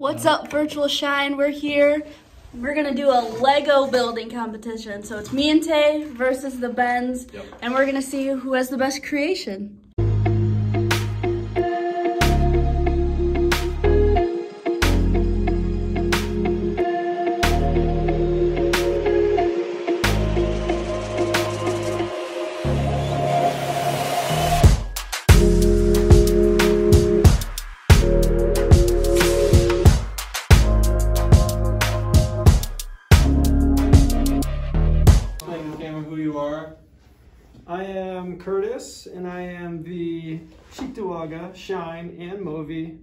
What's up, Virtual Shine? We're here. We're gonna do a Lego building competition. So it's me and Tay versus the Bens, and we're gonna see who has the best creation. I am Curtis, and I am the Cheektowaga, SHiNE, and Movi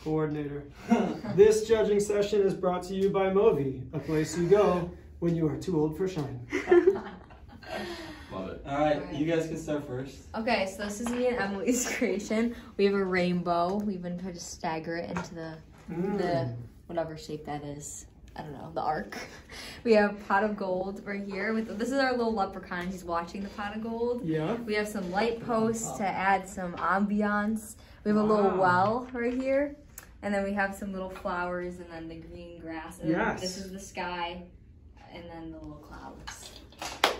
coordinator. This judging session is brought to you by Movi, a place you go when you are too old for SHiNE. Love it. All right, you guys can start first. Okay, so this is me and Emily's creation. We have a rainbow. We've been trying to stagger it into the whatever shape that is. I don't know, the arc. We have pot of gold right here. This is our little leprechaun. He's watching the pot of gold. Yeah. We have some light posts to add some ambiance. We have a little well right here. And then we have some little flowers and then the green grass. And then this is the sky and then the little clouds.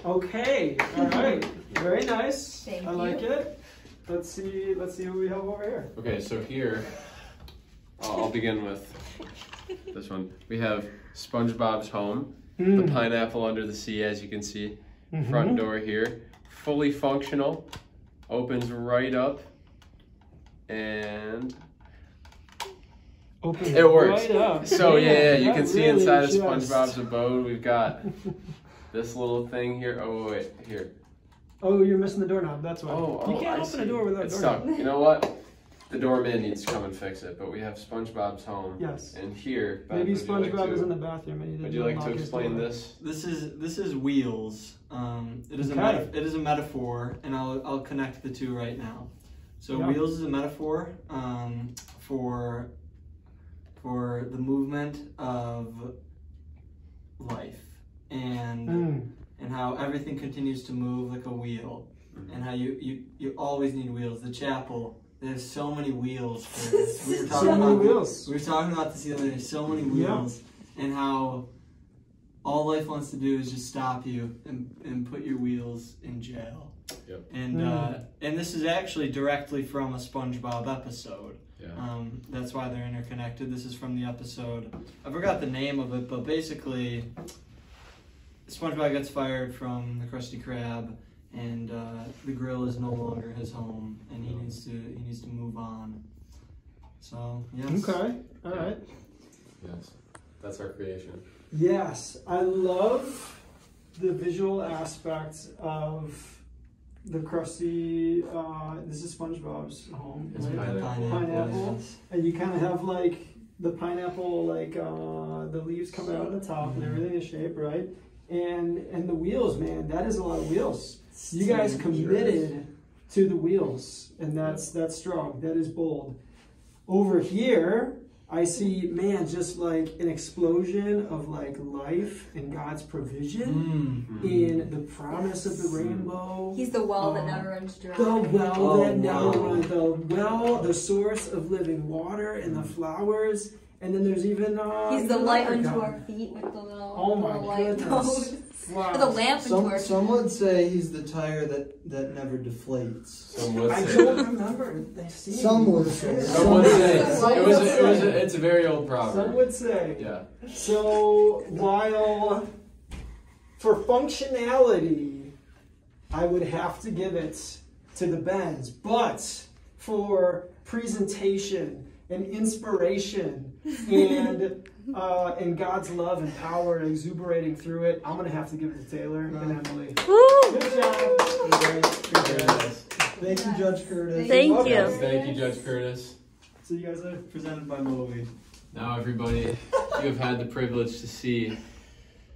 Okay, all right. Very nice. Thank I you. like it. Let's see who we have over here. Okay, so here, I'll begin with this one. We have SpongeBob's home, the pineapple under the sea, as you can see. Front door here, fully functional, opens right up, and Open it works. Right up. So yeah, you that can see really inside of just- SpongeBob's abode, we've got this little thing here. Oh wait, here. Oh, you're missing the doorknob. That's why. Oh, you can't I open see. a door without a It's doorknob. stuck. You know what? The doorman needs to come and fix it, but we have SpongeBob's home. Yes. And here, Ben, Maybe would you like SpongeBob to- is in the bathroom and he Would didn't you like unlock to his explain door. this? This is wheels. It is a metaphor, and I'll connect the two right now. So wheels is a metaphor for the movement of life and how everything continues to move like a wheel, and how you always need wheels. The chapel. There's so many wheels for this. We were talking about this the other day. So many wheels, and how all life wants to do is just stop you and put your wheels in jail. Yep. And this is actually directly from a SpongeBob episode. Yeah. That's why they're interconnected. This is from the episode. I forgot the name of it, but basically, SpongeBob gets fired from the Krusty Krab, and the grill is no longer his home, and he needs to move on. So yes. Okay. All right. Yes. That's our creation. Yes, I love the visual aspect of the Krusty. This is SpongeBob's home. It's right? Pineapple. Yes. And you kind of have like the pineapple, like the leaves coming out of the top and everything is shaped right. And the wheels, man, that is a lot of wheels. You guys committed to the wheels, and that's strong. That is bold. Over here, I see, man, just like an explosion of like life and God's provision in the promise of the rainbow. He's the well that never runs dry. The well that never runs. The well, the source of living water, and the flowers. And then there's even He's the light unto our feet with the little, little light post. Wow. The lamp into our feet. Some would say he's the tire that never deflates. Some would I say don't that. remember. Some would say. Some would say. It's a very old proverb. Some would say. Yeah. So while for functionality, I would have to give it to the Bens, but for presentation and inspiration and God's love and power exuberating through it, I'm gonna have to give it to Taylor and Emily. Woo! Good job. Very nice. Thank you, Judge Curtis. Thank you. Thank you, Judge Curtis. So you guys are Presented by Movi. Now, everybody, you have had the privilege to see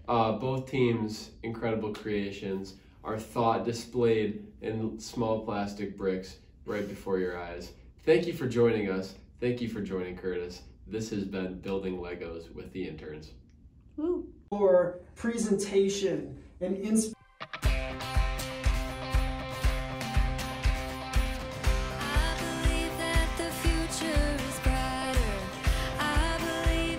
both teams' incredible creations, our thought displayed in small plastic bricks right before your eyes. Thank you for joining us. Thank you for joining Curtis. This has been Building Legos with the Interns. Woo! for presentation and inspiration. I believe that the future is brighter. I believe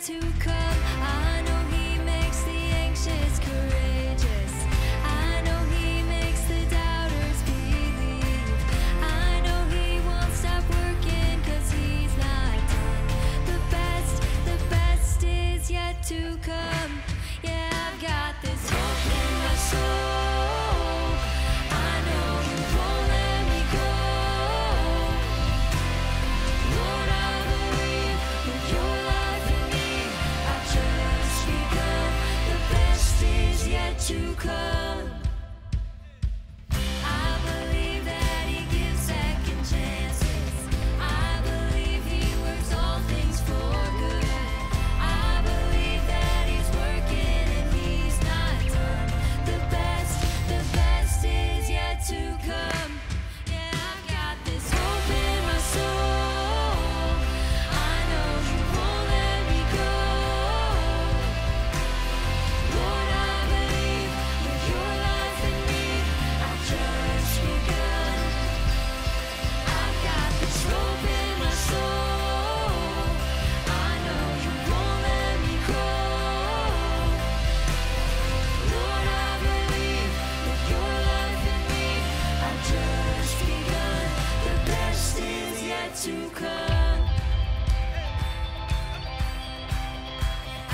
to come. I know he makes the anxious courageous. I know he makes the doubters believe. I know he won't stop working 'cause he's not done. The best is yet to come. Yeah, I've got this hope in my soul. I know you won't let me go. Lord, I believe with your life in me. I've just begun. The best is yet to come. I believe that he gives second chances. I believe he works all things for good. I believe that he's working and he's not done. The best is yet to come. Yeah, I've got this hope in my soul. I know you won't let me go. Lord, I believe with your life in me. I've just begun. I've got this hope in my soul. I know you won't let me go. Lord, I believe with your life in me. I've just begun. The best is yet to come.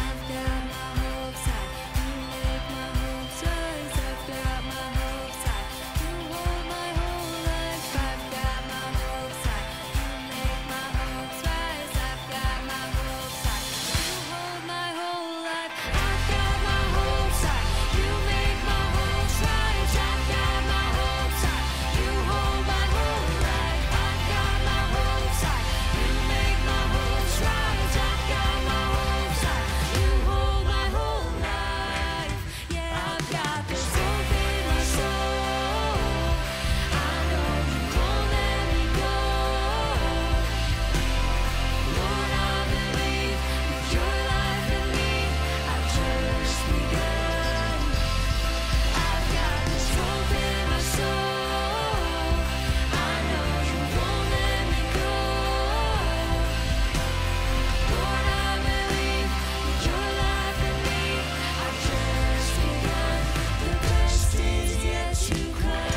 I've got my hopes high. You make my hopes rise. I've got my hopes high. You hold my whole life. I've got my hopes high. You make my hopes rise. I've got my hopes high. You hold my whole life. I've got my hopes high. You make my hopes rise. I've got my hopes high. You hold my whole life. I've got my hopes high. You make my hopes rise. I've got my hopes high. You hold my whole life. Yeah, I've got this hope in my soul. I know you won't let me go. Lord, I believe with your life in me. I've just begun. I've got this hope in my soul. I know you won't let me go. Lord, I believe with your life in me. I've just begun. The best is yet to come.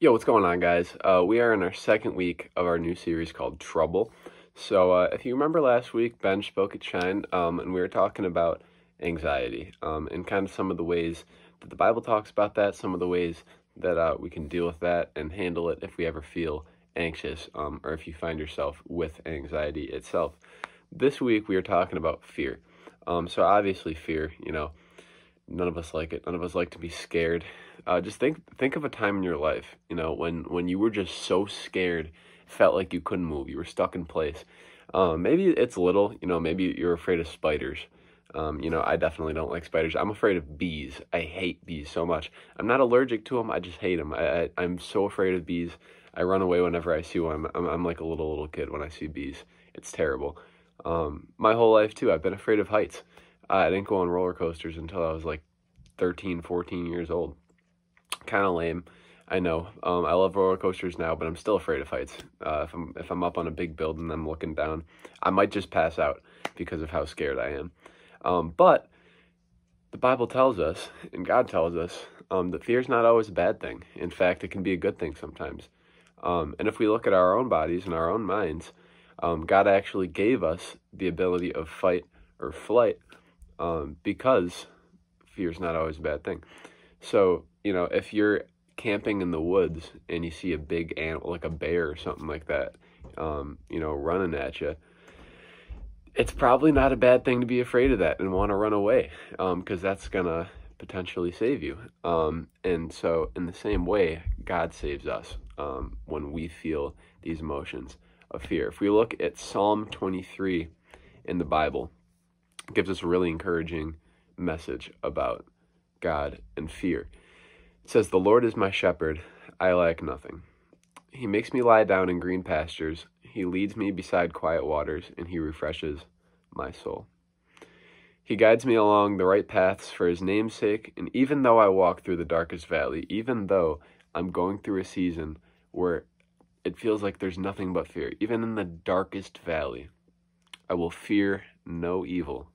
Yo, what's going on, guys? We are in our second week of our new series called Trouble. So if you remember last week, Ben spoke at SHiNE, and we were talking about anxiety and kind of some of the ways that the Bible talks about that, some of the ways that we can deal with that and handle it if we ever feel anxious or if you find yourself with anxiety itself. This week, we are talking about fear. So obviously fear, you know, none of us like it. None of us like to be scared. Just think of a time in your life, you know, when you were just so scared, felt like you couldn't move, you were stuck in place. Maybe it's little, you know, maybe you're afraid of spiders. You know, I definitely don't like spiders. I'm afraid of bees. I hate bees so much. I'm not allergic to them. I just hate them. I'm so afraid of bees. I run away whenever I see one. I'm like a little kid when I see bees. It's terrible. My whole life too, I've been afraid of heights. I didn't go on roller coasters until I was like 13, 14 years old. Kind of lame, I know. I love roller coasters now, but I'm still afraid of heights. If I'm up on a big building and I'm looking down, I might just pass out because of how scared I am. But the Bible tells us, and God tells us, that fear is not always a bad thing. In fact, it can be a good thing sometimes. And if we look at our own bodies and our own minds, God actually gave us the ability of fight or flight because fear is not always a bad thing. So, you know, if you're camping in the woods and you see a big animal, like a bear or something like that, you know, running at you, it's probably not a bad thing to be afraid of that and want to run away, because that's going to potentially save you. And so in the same way, God saves us when we feel these emotions of fear. If we look at Psalm 23 in the Bible, it gives us a really encouraging message about God and fear. It says, "The Lord is my shepherd, I lack nothing. He makes me lie down in green pastures. He leads me beside quiet waters, and he refreshes my soul. He guides me along the right paths for his name's sake, and even though I walk through the darkest valley, even though I'm going through a season where it feels like there's nothing but fear, even in the darkest valley, I will fear no evil,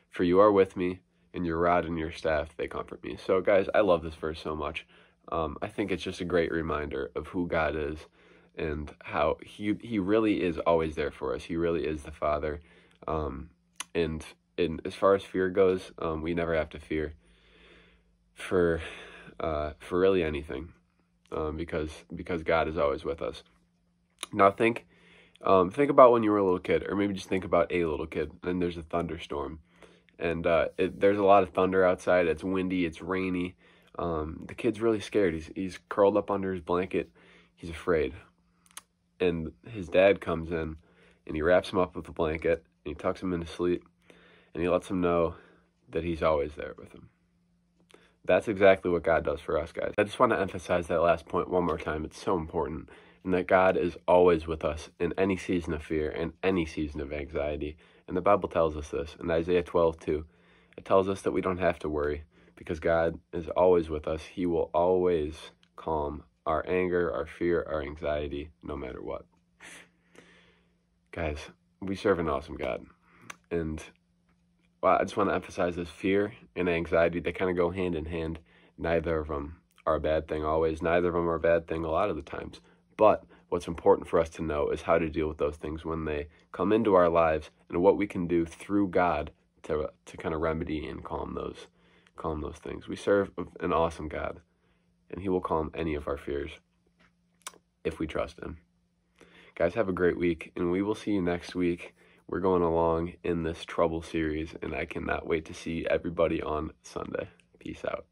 for you are with me, and your rod and your staff, they comfort me." So guys, I love this verse so much. I think it's just a great reminder of who God is and how he really is always there for us. He really is the Father. And as far as fear goes, we never have to fear for really anything, because God is always with us. Now think about when you were a little kid, or maybe just think about a little kid, and there's a thunderstorm, and there's a lot of thunder outside. It's windy, it's rainy. The kid's really scared. He's curled up under his blanket. He's afraid, and his dad comes in, and he wraps him up with a blanket, and he tucks him into sleep, and he lets him know that he's always there with him. That's exactly what God does for us, guys. I just want to emphasize that last point one more time. It's so important, and that God is always with us in any season of fear and any season of anxiety. And the Bible tells us this in Isaiah 12:2. It tells us that we don't have to worry because God is always with us. He will always calm our anger, our fear, our anxiety, no matter what. Guys, we serve an awesome God. And I just want to emphasize this: fear and anxiety, they kind of go hand in hand. Neither of them are a bad thing always. Neither of them are a bad thing a lot of the times. But what's important for us to know is how to deal with those things when they come into our lives, and what we can do through God to kind of remedy and calm those things. We serve an awesome God, and he will calm any of our fears if we trust him. Guys, have a great week, and we will see you next week. We're going along in this trouble series, and I cannot wait to see everybody on Sunday. Peace out.